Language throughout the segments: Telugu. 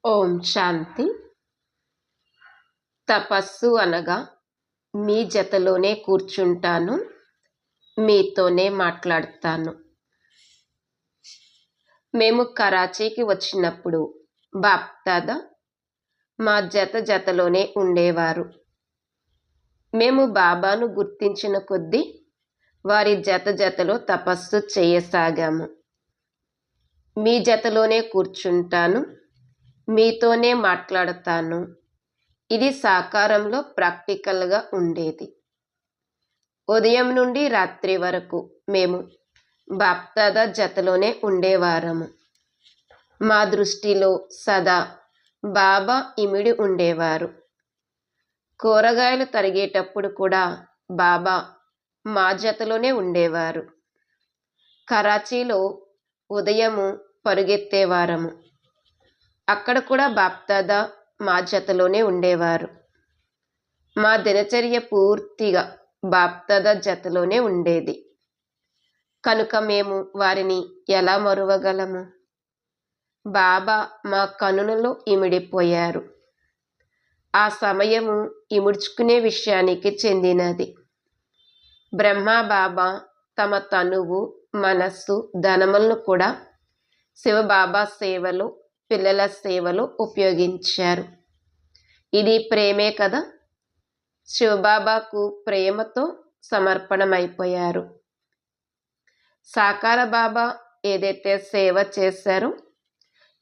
ఓం శాంతి. తపస్సు అనగా మీ జతలోనే కూర్చుంటాను, మీతోనే మాట్లాడతాను. మేము కరాచీకి వచ్చినప్పుడు బాప్దాదా మా జతలోనే ఉండేవారు. మేము బాబాను గుర్తించిన కొద్దీ వారి జతలో తపస్సు చేయసాగాము. మీ జతలోనే కూర్చుంటాను, మీతోనే మాట్లాడతాను. ఇది సాకారంలో ప్రాక్టికల్గా ఉండేది. ఉదయం నుండి రాత్రి వరకు మేము బాప్దాదా జతలోనే ఉండేవారము. మా దృష్టిలో సదా బాబా ఇమిడి ఉండేవారు. కూరగాయలు తరిగేటప్పుడు కూడా బాబా మా జతలోనే ఉండేవారు. కరాచీలో ఉదయము పరుగెత్తేవారము. అక్కడ కూడా బాప్దాదా మా జతలోనే ఉండేవారు. మా దినచర్య పూర్తిగా బాప్దాదా జతలోనే ఉండేది. కనుక మేము వారిని ఎలా మరువగలము? బాబా మా కనులలో ఇమిడిపోయారు. ఆ సమయము ఇముడ్చుకునే విషయానికి చెందినది. బ్రహ్మా బాబా తమ తనువు, మనస్సు, ధనములను కూడా శివబాబా సేవలో, పిల్లల సేవలో ఉపయోగించారు. ఇది ప్రేమే కదా. శివబాబాకు ప్రేమతో సమర్పణమైపోయారు. సాకార బాబా ఏదైతే సేవ చేశారో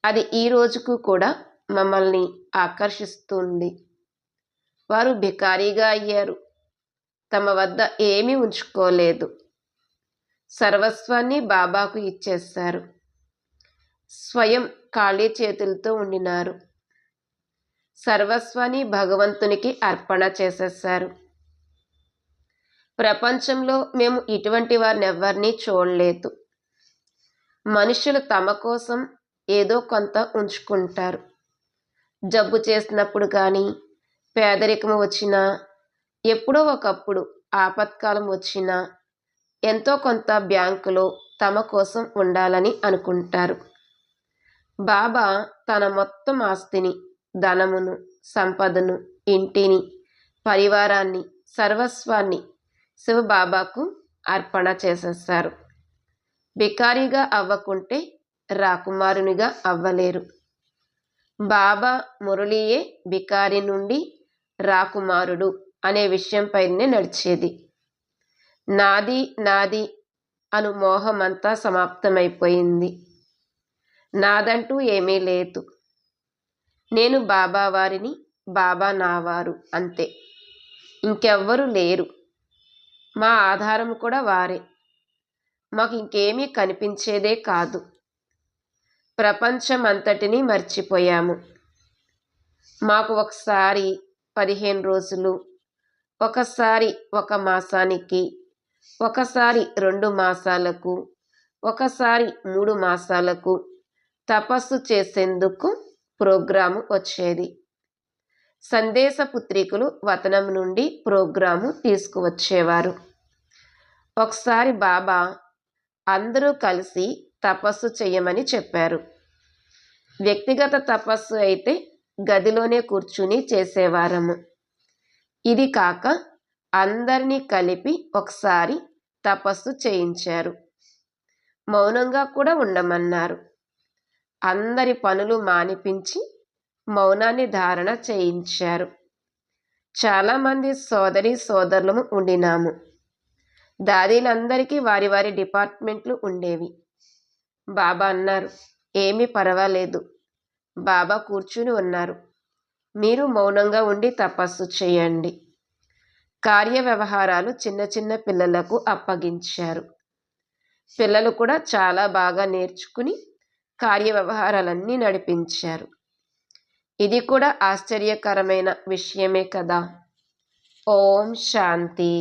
అది ఈ రోజుకు కూడా మమ్మల్ని ఆకర్షిస్తుంది. వారు భికారీగా అయ్యారు. తమ వద్ద ఏమీ ఉంచుకోలేదు. సర్వస్వాన్ని బాబాకు ఇచ్చేశారు. స్వయం ఖాళీ చేతులతో ఉండినారు. సర్వస్వాన్ని భగవంతునికి అర్పణ చేసేశారు. ప్రపంచంలో మేము ఇటువంటి వారిని ఎవరినీ చూడలేదు. మనుషులు తమ కోసం ఏదో కొంత ఉంచుకుంటారు. జబ్బు చేసినప్పుడు కానీ, పేదరికము వచ్చినా, ఎప్పుడో ఒకప్పుడు ఆపత్కాలం వచ్చినా ఎంతో కొంత బ్యాంకులో తమ కోసం ఉండాలని అనుకుంటారు. బాబా తన మొత్తం ఆస్తిని, ధనమును, సంపదను, ఇంటిని, పరివారాన్ని, సర్వస్వాన్ని శివబాబాకు అర్పణ చేసేస్తారు. బికారిగా అవ్వకుంటే రాకుమారునిగా అవ్వలేరు. బాబా మురళియే బికారి నుండి రాకుమారుడు అనే విషయంపైనే నడిచేది. నాది నాది అను మోహమంతా సమాప్తమైపోయింది. నాదంటూ ఏమీ లేదు. నేను బాబా వారిని, బాబా నావారు, అంతే. ఇంకెవ్వరూ లేరు. మా ఆధారం కూడా వారే. మాకు ఇంకేమీ కనిపించేదే కాదు. ప్రపంచమంతటినీ మర్చిపోయాము. మాకు ఒకసారి 15 రోజులు, ఒకసారి 1 మాసానికి, ఒకసారి 2 మాసాలకు, ఒకసారి 3 మాసాలకు తపస్సు చేసేందుకు ప్రోగ్రాము వచ్చేది. సందేశ పుత్రికలు వతనం నుండి ప్రోగ్రాము తీసుకువచ్చేవారు. ఒకసారి బాబా అందరూ కలిసి తపస్సు చేయమని చెప్పారు. వ్యక్తిగత తపస్సు అయితే గదిలోనే కూర్చుని చేసేవారము. ఇది కాక అందరినీ కలిపి ఒకసారి తపస్సు చేయించారు. మౌనంగా కూడా ఉండమన్నారు. అందరి పనులు మానిపించి మౌనాన్ని ధారణ చేయించారు. చాలామంది సోదరి సోదరులము ఉండినాము. దాదీలందరికీ వారి వారి డిపార్ట్మెంట్లు ఉండేవి. బాబా అన్నారు, ఏమీ పర్వాలేదు. బాబా కూర్చుని ఉన్నారు. మీరు మౌనంగా ఉండి తపస్సు చేయండి. కార్య వ్యవహారాలు చిన్న చిన్న పిల్లలకు అప్పగించారు. పిల్లలు కూడా చాలా బాగా నేర్చుకుని కార్య వ్యవహారాలన్నీ నడిపించారు. ఇది కూడా ఆశ్చర్యకరమైన విషయమే కదా. ఓం శాంతి.